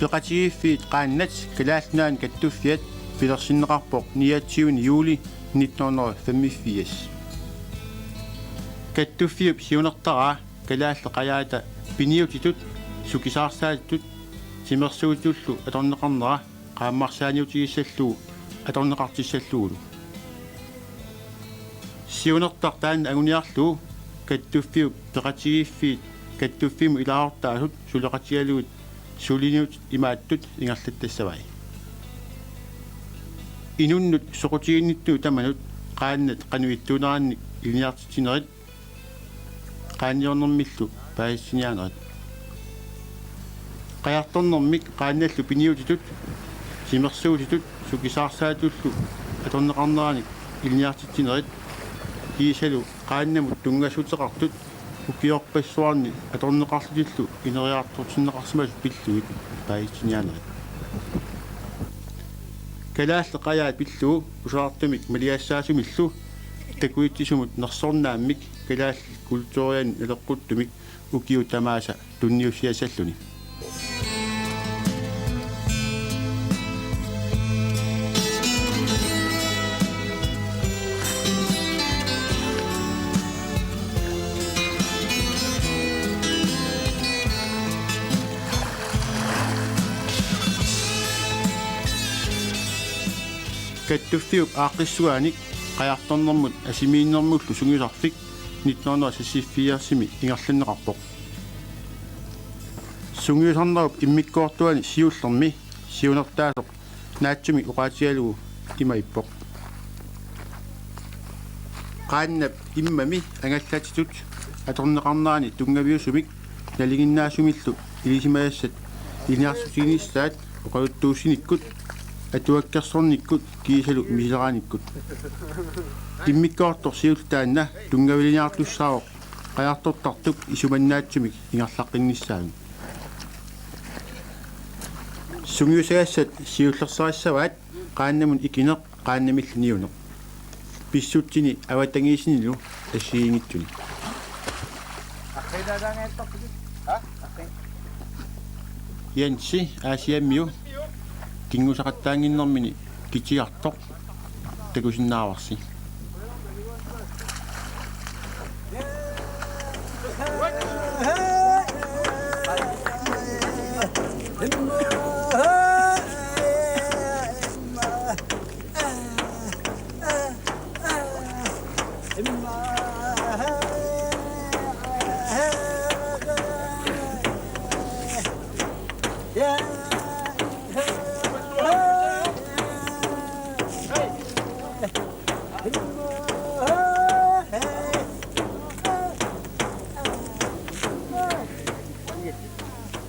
peqatigiiffiit qaannat kalaalnaan kattuffiat pilersinneqarpoq 29 juuli 1985 kattuffiup siunertaraa kalaalla qayaata piniutitut sukisaarsaattut simersuutullu atorneqarnera qaammarsaaniutigissalluu atorneqartissalluulu siunertartaan aguniarluu kattuffiup peqatigiiffiit kattuffimu ilaartaasut suleqatigaluut sulinut imaattut ingerlattassavai inunnut soqutiginnittuu tamanut qaannat qanuittuunerannik ilniartitinerit qaanniornermillu paassiniaanerit qajartornermik qaannallu piniutitut simersuutitut sukisaarsaatullu atorneqarneranik ilniartitinerit kiisalu qaannamut tungassutеқартут ukiorpassuarni atorneqarlutullu ineriartortinneqarsimalu pilluit paassiniaanerit kalaalla qayaat pilluu usaartumik maliassaasimillu takuitsisumut nersornaammik kalaall kultuurian eleqquttumik ukiu tamaasa tunniussiasalluni kattuffiup aaqissuaanik qajartornermut asimiinnermullu sungisarfik 1964-simi ingerlanneqarpoq sungiusarnerup immikkoortuani siullermi siunertaasoq naatsumi uqaatigalugu imaippoq qaannap immami angallatitut atorneqarnaani tungaviusumik naliginnaasumillu ilisimayassat ilniarsusiginissaat uqaluttuussinikkut atuakkersornikkut kiisalu miseraaниkkut immikkoortor siultaanna tungaviliñaartussaaroq qajartortartup isumannaatсумик ingerlaqqinnissaami sungiusagassat siullersarassavaat qaannamun ikineq qaannamilluniuneq pissutsini avatangiisinilu assiingittuni yansi aasiammiu kingusaqattaanginnermini kitiartoq takusinnaavarsi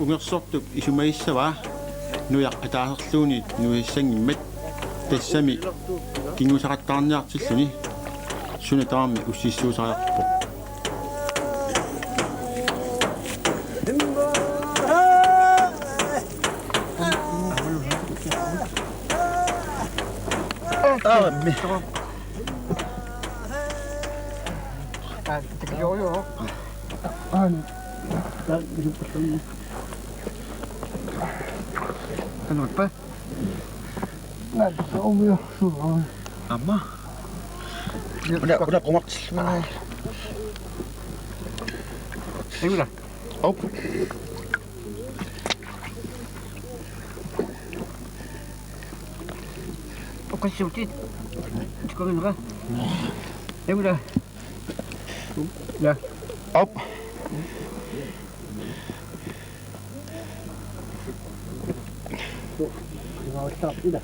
ungersortup isumaissavaa nuiaq ataaserluunit nuissangimmat tassami kingusaqattaarniartilluni suna taarmi ussissuusariarpoq Aammi. Joo. Kenapa? Nggak tahu ya, suruh. Amma. Udah komak mana? Ini udah. Oh. Oke, suci. Cukup ini kan? Ini udah. Udah. Oh. Mau stop udah.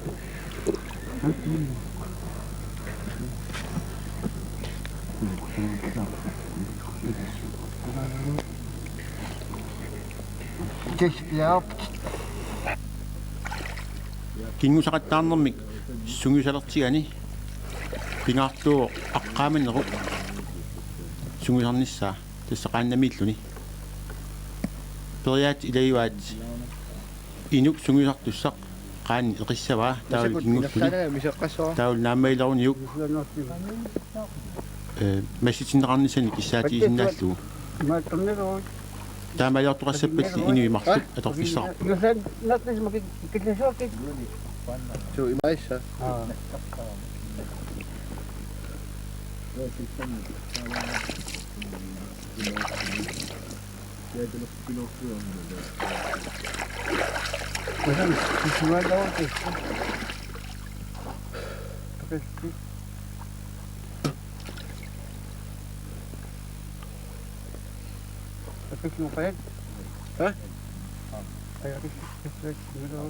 Siap. kingusaqattaarnermik sungiusalertigani pingaartuo aqqaamannerup sungiusarnissaa tassaqaannamilluni periaat ilaivaat inuk sungiusartussaq qaanni eqissavaa taul kingulluni taul naammailoruniuk massitinneqarnisani kissaatigisinnaalluu таамаалиортоқассаппалли инуимарсуп аторфиссаа Юусан наатас макиккилласуакит. Су имайса. Kusan sisuan daw ito. Tapos tapos mo pa yan? Ha? Ay, tapos mo.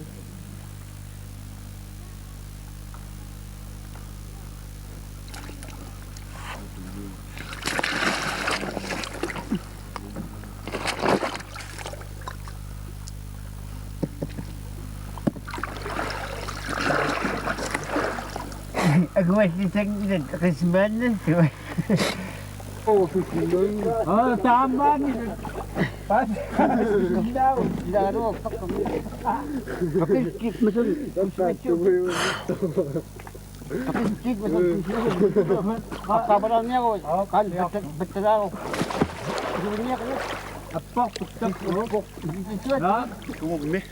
Aku masih sakit kesempatan ni. Oh, susunod. Oh, tama ni. Pas. Daw, laro pak. Tapi skip macam tapi skip macam apa barangnya ko. Kan betul ako. Dunia ko. Apa putak ko. Ha? Kumugmi.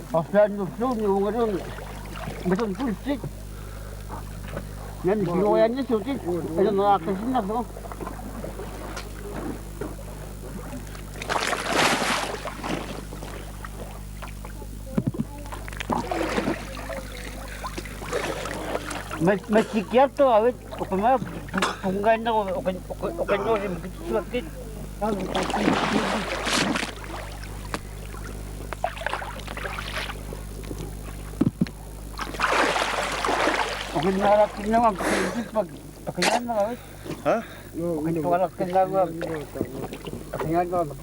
Pasal nu ni orang macam tu skip. Yan, ginawa niya suti. Ayun, nakakasin na to. Mas sikyat to, awit. Upama, punggan na ko. Ukan nyo rin, suwakit. Okay, nakalapin naman. Pakingan na kawit. Ha? Okay, nakalapin naman. Pakingan naman.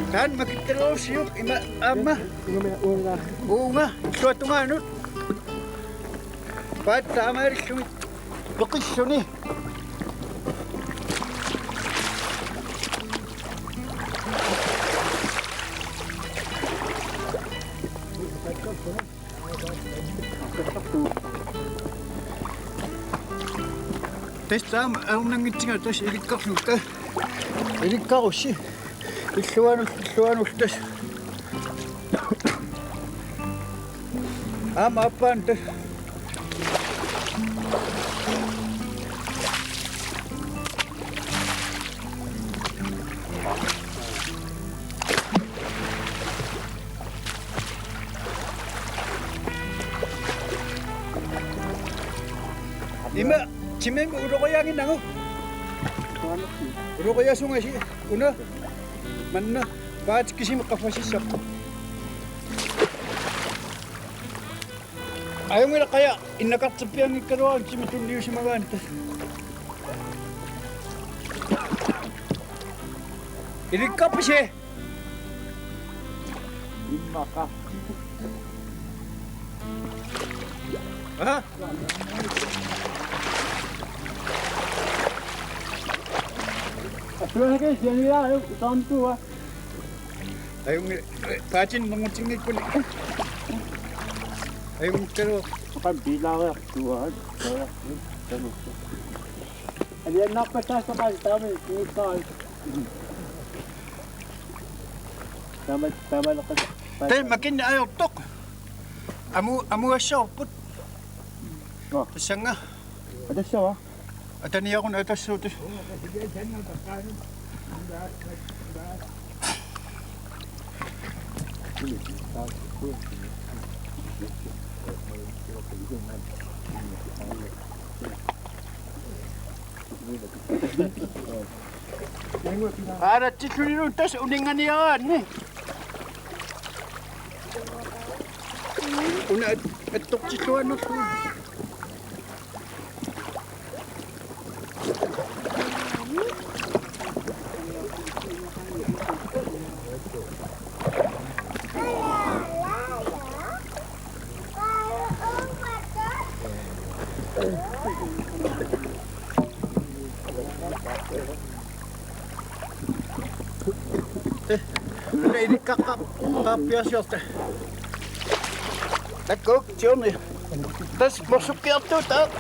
Kan makitero siyok ima ama. Oo nga. Suatu nga no. Pat tama rin siyok. Bakit siya ni? Tes tam ang nangitinga tes ilikak nuka. Ilikak si. Illuan tes. Apaan tes? Ima, cimem udah koyangin nangu. Udah koyang sungai sih, una, mana, baca kisah kafasi sak. Ayaw nga kaya, inakatsapi ang ikaroon, simituliw si mga antas. Ilikap siya. Maka. Ha? Atuh ke sini lah, tantu ah. Ayaw nga, pacin mangutingin ko ni. Ayaw nga karo. Bukan bilang lah, tuan. Ada nak pasal sampai tamu ni kau. Tama nak. Tay makin ayaw tok. Amu asyaw put. Oh. Siya nga. Ada siapa? At niya ako na ito suti. Para tituloy tas uningan niyan ni. Una etok tituan no. Eller ini kakak kapiasiasta. Takut Johnny. Tas masuk ke tu tak?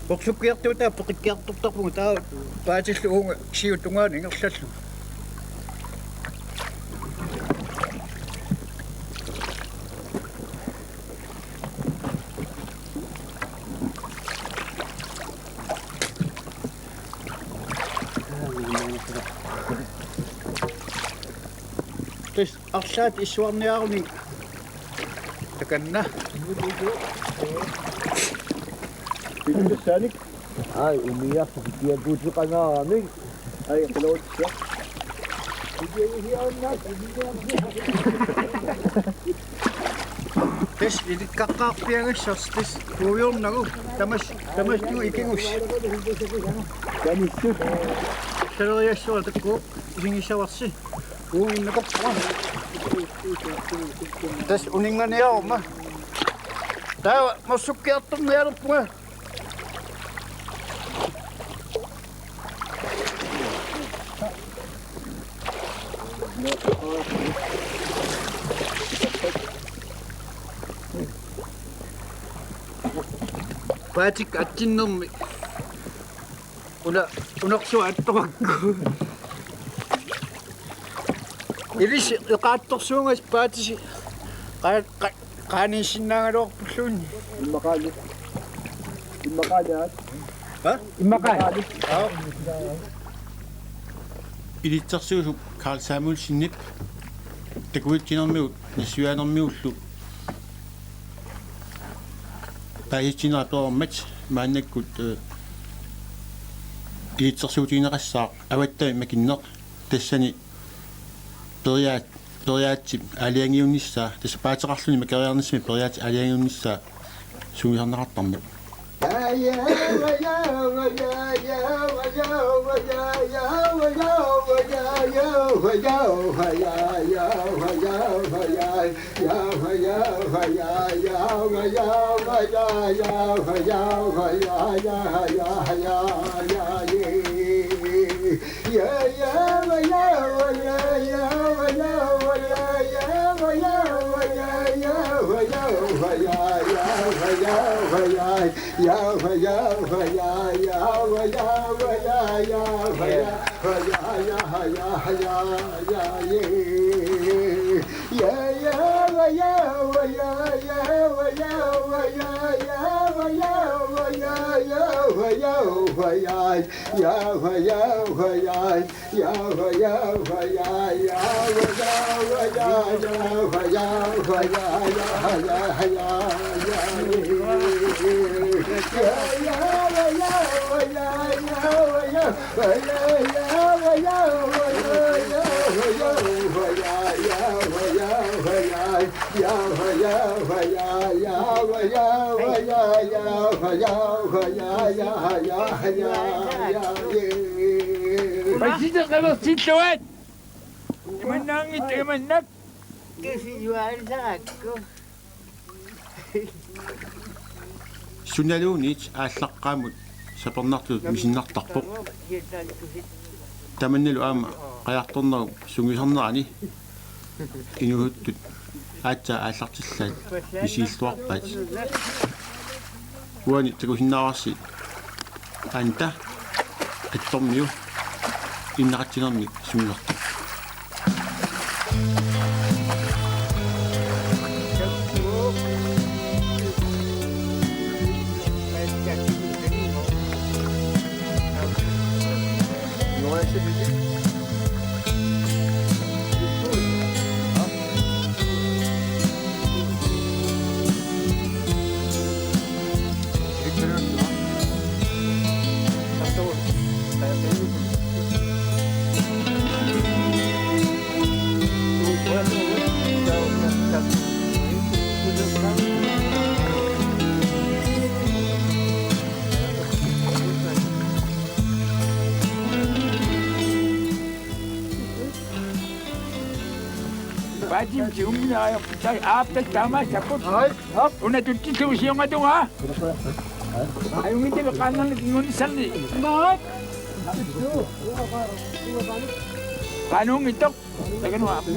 Masuk ke tu tak pakai tu tak pun tahu. Bacis lu siu tungan ingat satu. Terus aksat iswan niya ako ni tekan na. Pinunod siya ni. Ay, umiyak. Dia butuh ka na amin. Ay, kalawat siya. Terus ini kakak yang sos terus kuyong na ko. Tamas yung ikingus. Kani siya. Pero ya so ko ising isa wasi. Uy na ko. Terus uningan niya ako ma. Tayo masuk ke atas meron po. Bacik acin nom. Unak suat tuwag ko. Ini si katok sungas bacik. Kanin sinangarok pusun. Imakali. Imakali at. Ha? Imakali. Oh. Ilitsersuusuk Carl Samuel sinnip takuittinermiut nasuanermiullu paihitsineratormat maannakkut ilitsersuutiinеқассаа аваттами макиннеқ тассани периаатсип алиангиунниссаа тасса паатеқарлуни макериарнассими периаати алиангиунниссаа сунгисарнеқартармут Pagkita ka ng sitloan! Imanangit, imanak! Kasi jual sa ako. суналуунит ааллаққаамут сапернартут мисиннартарпоқ таманналу аама қаярторнеру сунгисарнерани инуhuttut аатса ааллартиллаат мисииллуарпаат уани такусиннаарси анта аттормиу иннақатсинерми сунгисартар Bajim ciumnya, saya apa sama siapa? Una tuti susi yang ada ha? Ayaw hindi makanan naging sali. Bakit? Kanong itok? Tagan mo ako.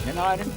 Yan ang anin.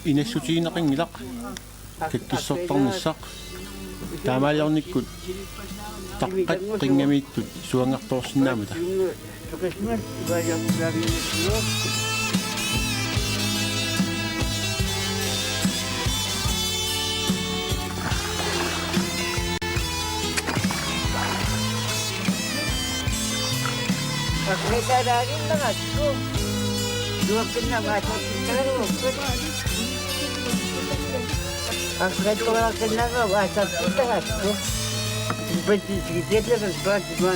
Inessutiinaqingilaq kakkissortarnissaaq taamaalornikkut taqqat qingamiittut suangartoorsinnaamata Pagkakadagin lang ako. Duwagin na masok ka lang ako. Pagkakadagin lang ako, masok ka lang ako. Pagkakadagin lang ako,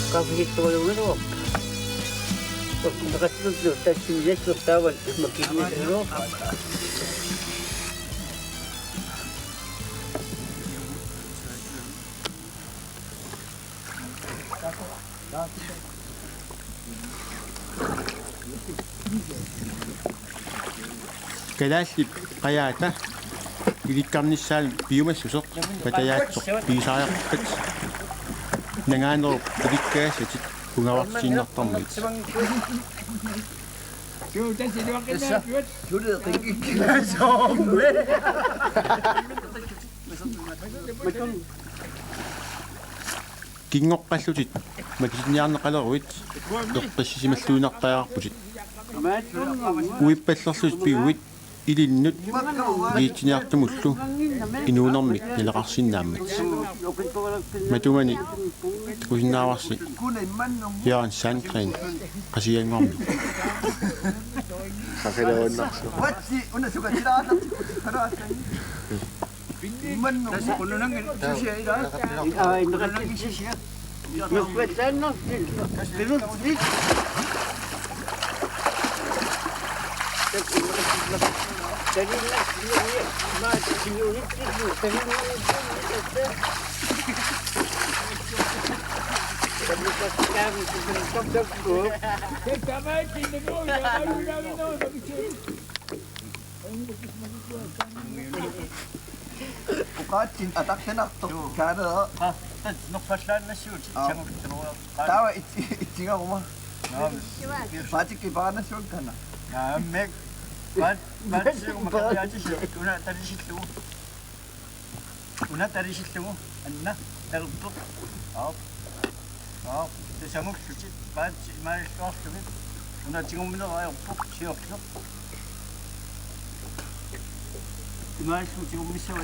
kapitulong ako. Pag nakasunod na, tasimulat ko tawag, makikinig ako. Kalaasip qayaata ilikkarnissaal piumassusoq patayaatsoq piisaariarpats nangaanero ilikkaassatit ungavartiinnertarmit Suutan sinuakin na. kingoqqallutit makisiniarneqaleruit eqqissisimalluunartayarputit uippallerlut piuit ilinnut liitiniartumullu inuunermik nilaqarsinnaammat matungani tukusinnaavarsi hiaran sandgren qasianngormi Watsi, una suka tira. Man, kuno nang susiya ida. Ay, nakasisiya. Nagpatan na. Pero, Kamay, tinimo. Bukatin atak tenak to. Kada. Nokfaslan na siya. Tawa itinga ko ma. Pati kay baka na siya ka na. Meg. Ba't siya makakayati siya? Una tarisit mo. Ano na? Tarupok. Samuk suci. Ba't maris ko ako. Una tingong mo na kayo. Siyok. Maris mo tingong mo siya.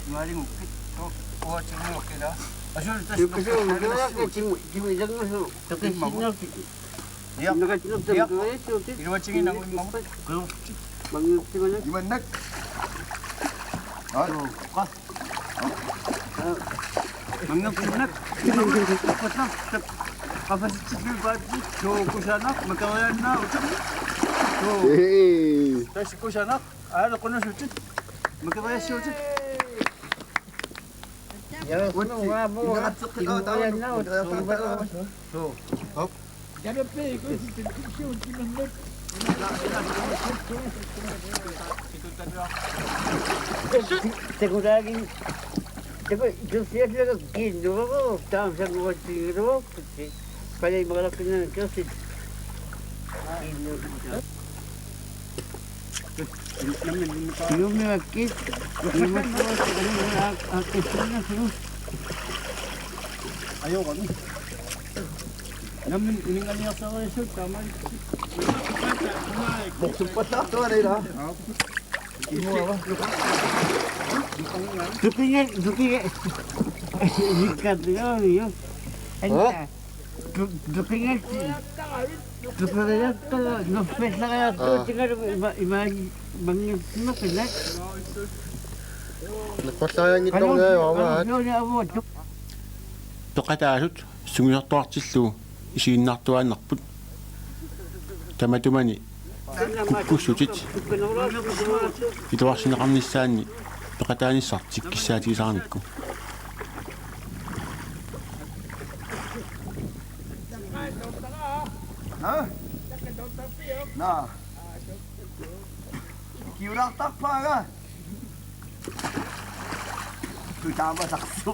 Maring ukit. Oo, tingong mo ukit ha. Asul, tas inuwachingin ang mamut. Gimana? Mangnak. Kapag sikil ba? So, kusanak, magkawayan na. So, kasi kusanak, ano ko na sutit. Magkawayan siya sutit. Seguragin. Yo siempre que luego estamos en un tiro, para ir a que no yo sí. No me aquí, no me puedo a que suena su. Ayaw kami. Namin, iningan niya sa kayo, tama. Buksan pa ta to na ila. Dupingin ikat yun. Enta. Dupingin dupingin to nufes na kaya to tinggal mangin pala. Naqollariangit torngaavaat Ano niya mo? тоқатаасут сунгиартуартиллуу исигиннартуааннарпут таматумани куккуссутит итуарсинеқарниссаанни тоқатааниссар тиккиссаатигисаарникку Na. Kiuraqtarpaaga. Tuitaama taqsu.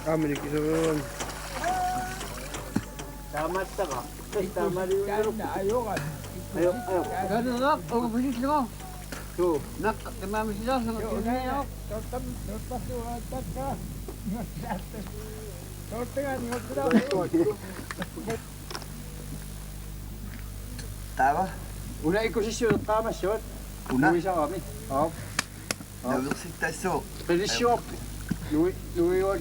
Amerikisoon Tamat ka. Tama rin yung Ayaw. Ganun lang, ang bilis mo. So, kamami sila sa mga Tama? Una ekosisyon tama siya. Una. Luwi siya kami. Oo. Naversitaso. Tradisyon. Luwi yun.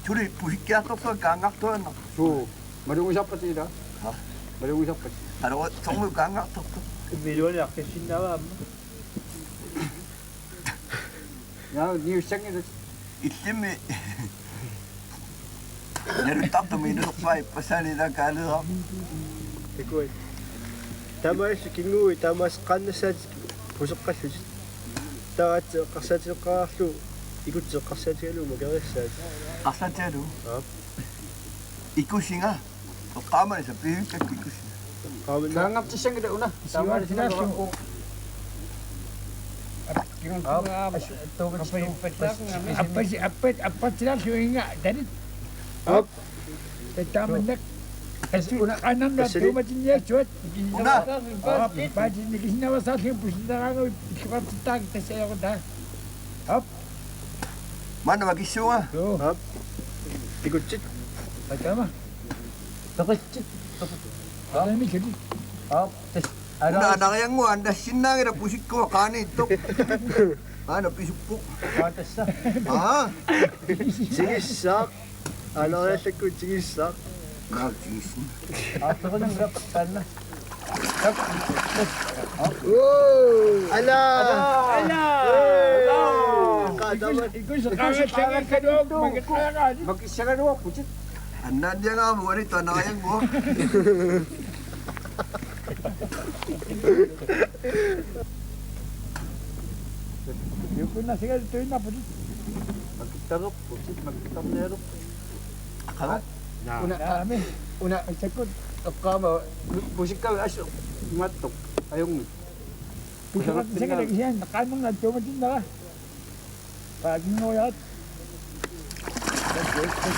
Tuli puhikkiartortua kaangartuanna. So, madungo siya pa sila. Ha? Madungo siya pa. Aro 정말 kaangartortu. Milyon ya kesin dawa. Ya, niyo siyang Itimi. Nerutapta minuutpai pasanida kaalera. ikuit tamas kingui tamas qannassaat puseqqallut taat qarsaatileqqararlu ikutseqqarsaatigalu makerissaat Qarsatialu. Ikusinga. Qaamani sa pihikkat ikusinga. qaamanna Kangap siya nga una. Tama rin sila. Apa sila suinga dari Up. Tamandak kanan na tumatin niya chuat Una. baji ni kisinawa sa akin pusindarango ikapatag tasaya ko da Mana magisunga. so ikutsit tama Tapos, alami kedi Una nakayang mo anda sinangira pusikko kaani tok. Ano pisukko. patas na. Ah. sigissaaq alariallakku sigissaaq Nagtisin. Ato ko nang dapat sana. ala ikut sekarang sangat kedua magkakaran Mag-isya ka nawa, pusit. Anda dia nga mo rito nakayang mo. yung pun na siya ito na pusit Magkitarok, pusit, magkitarok. Akala. Una, alami una, sakot kama, pusik ka, asyo, matok. Ayong, pusit siya lagi siya nakanong na tumatin na pag ngoyat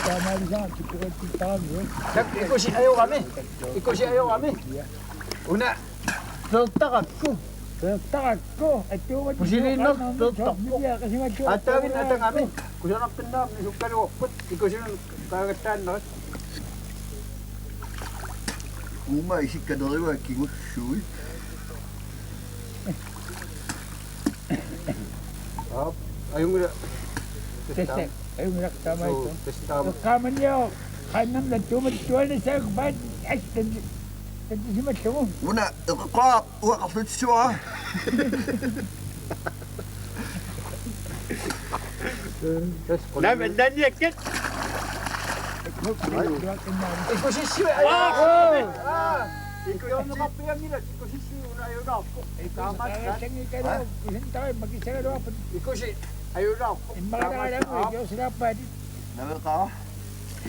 tama rin siya sikuro titang yun ikaw si ayaw kami. Ikaw si ayaw kami. Una, nagtakak ko. takak ko at tumatin Pusilin na, tutok ko. kasi macho Atawin atang kami. Kung saan ang pinam, isukar ko. Ikaw siya kagatan na. Uma isik ka dali wa kingut shui. Ayong nga. testek ayun nga tama ito Testama. kaman niyo kanang na tumatin na siya kubad ay tadi si macho mo Una ka wa ka flit sua. namen nanyaket Ikaw si Siyo, ayaw kami. Ikaw yung nakapiyan nila. Ikaw si Siyo, ayaw na ako. Kamat ka. Ikaw si, ayaw na ako. in mga nakalang mo ikaw sila pa Nawe ka.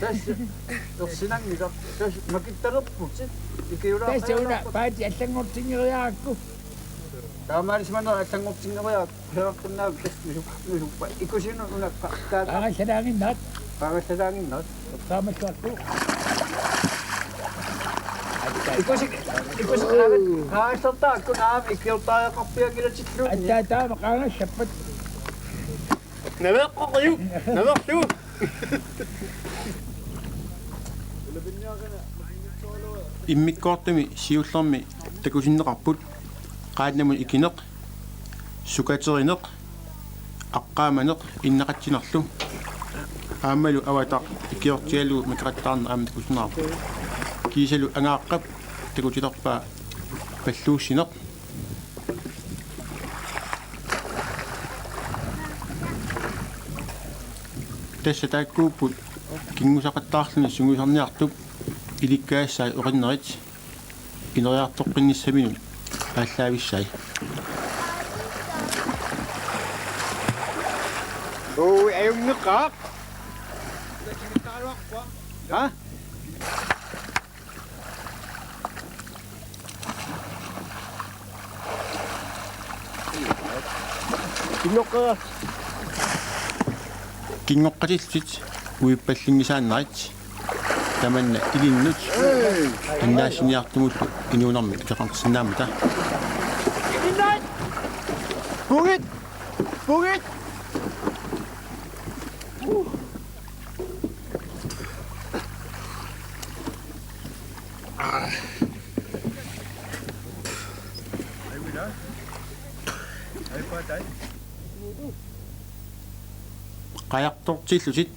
Tässä sinangilla. Tässä makittaruppuksi. Ikiura. Tässä on paitsi että ngotsingiaakku. Tämä olisi manna että ngotsingia herättänä tässä ikusin on Paakasadangin nat. Paakasadangin not. Saamaskattu. Ikusin haastottaa kun ikiltaa ja kappia kyllä sitten. Että tämä kaanga shappat. Navaktu. Immikkoortumi siullermi takusinneqarput qaannamun ikineq sukaterineq aqqaamaneq innaqatsinerlu aammalu avata ikiortialu mikrattaarna aam takusinnerarpu kiisalu angaaqqap takutilerpaa palluussineq tässä taakkuupput kingusaqattaarluni sunguusarniartup ilikkaassaai oqinnerit ineriartoqqinnissaminu ааllaависсай Ayunneqaaq. Ha? Kinnoqqa. кингоққатиллит уиппаллингисааннарит таманна илиннут аннаасиниартумуллу инуунэрми икеқарсинаамата Pugit. Pugit. qajartortillutит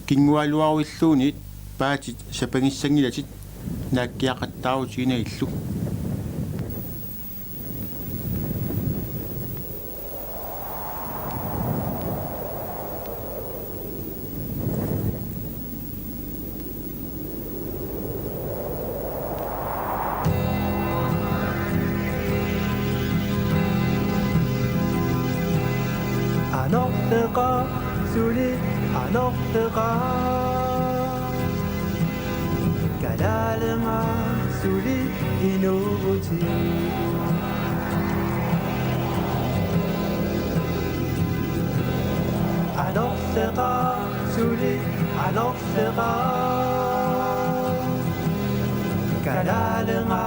кингуалуаруиллуунит паатит сапагиссангилатит нааккиақаттаарутигина иллу Anortega suli anortega Kadalema suli inubuti Anortega suli anortega Kadalema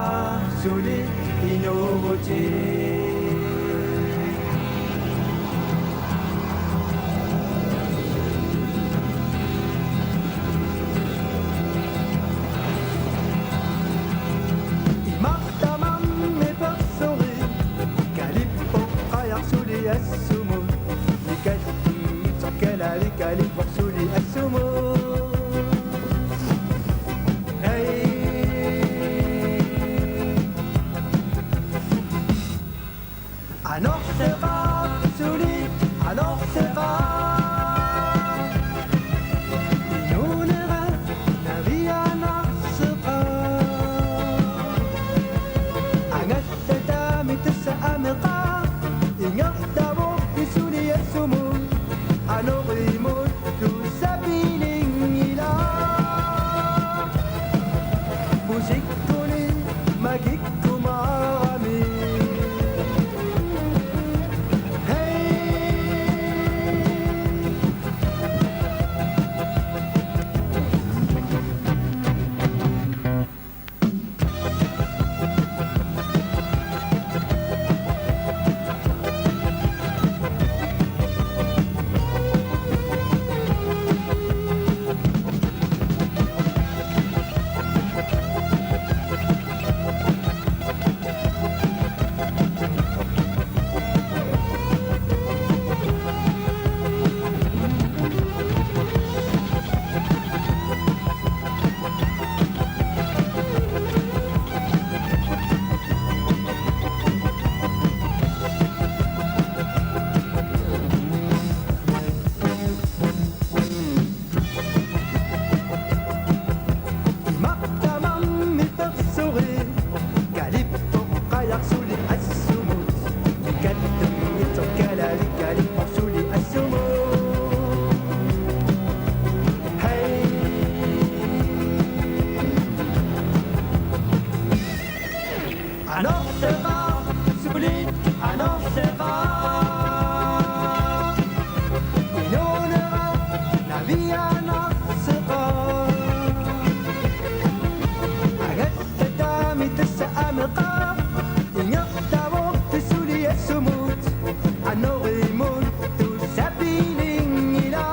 suli inubuti السموم لكي تركل عليك لبرسولي السموم هاي Alors c'est rare, Souli, alors c'est rare Nous n'ira, navia nasra Angatta mitsa amqa Ingaqtawo bisuli as-sumum Anorimut tu sabiling ila Musikuni magikkum arami annoncera, sublime annoncera. Il honnera, la vie annoncera. أجدد متسامقة إن يقدروا تسولي السموت أنه يموت سبيلين إلى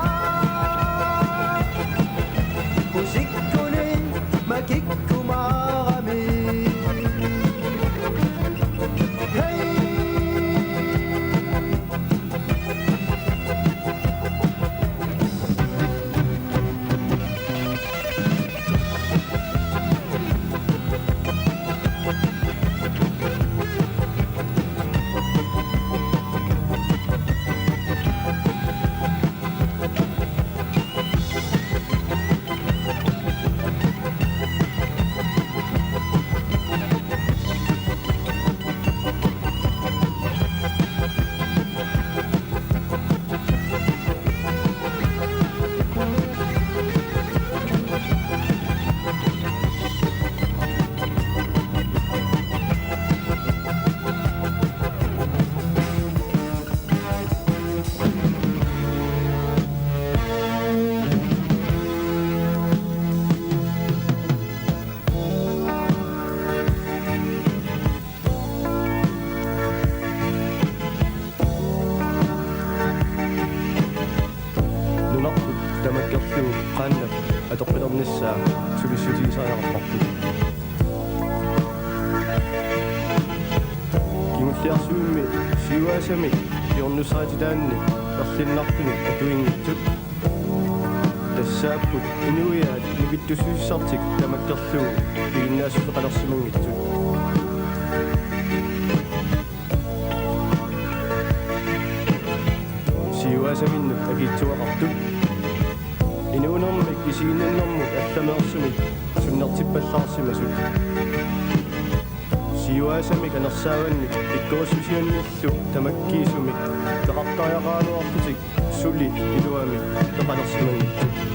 وشكوني ما كيكو مارامي Nunaqput tamakkerlugu qaannaq atoqqilernissaa sulisutiisaajarparput. Kimulliarsuummi siuaasami piornusaatitaanni erlinnartuni atuingittut. Tassaapput inuiaat nivittusuissartik tamakkerlugu piginnaasuleqalersimangittuk. Siuaasaminnuk akitsuaqartuk. Inuunermik isiinnernermut allameersumik sunnertippallaarsimasut. Siuaasamik anersaavannik ikkuassusianniallu tamakkiisumik teqartariaqaanuartutik sulit iluamik teqalersimangittuk.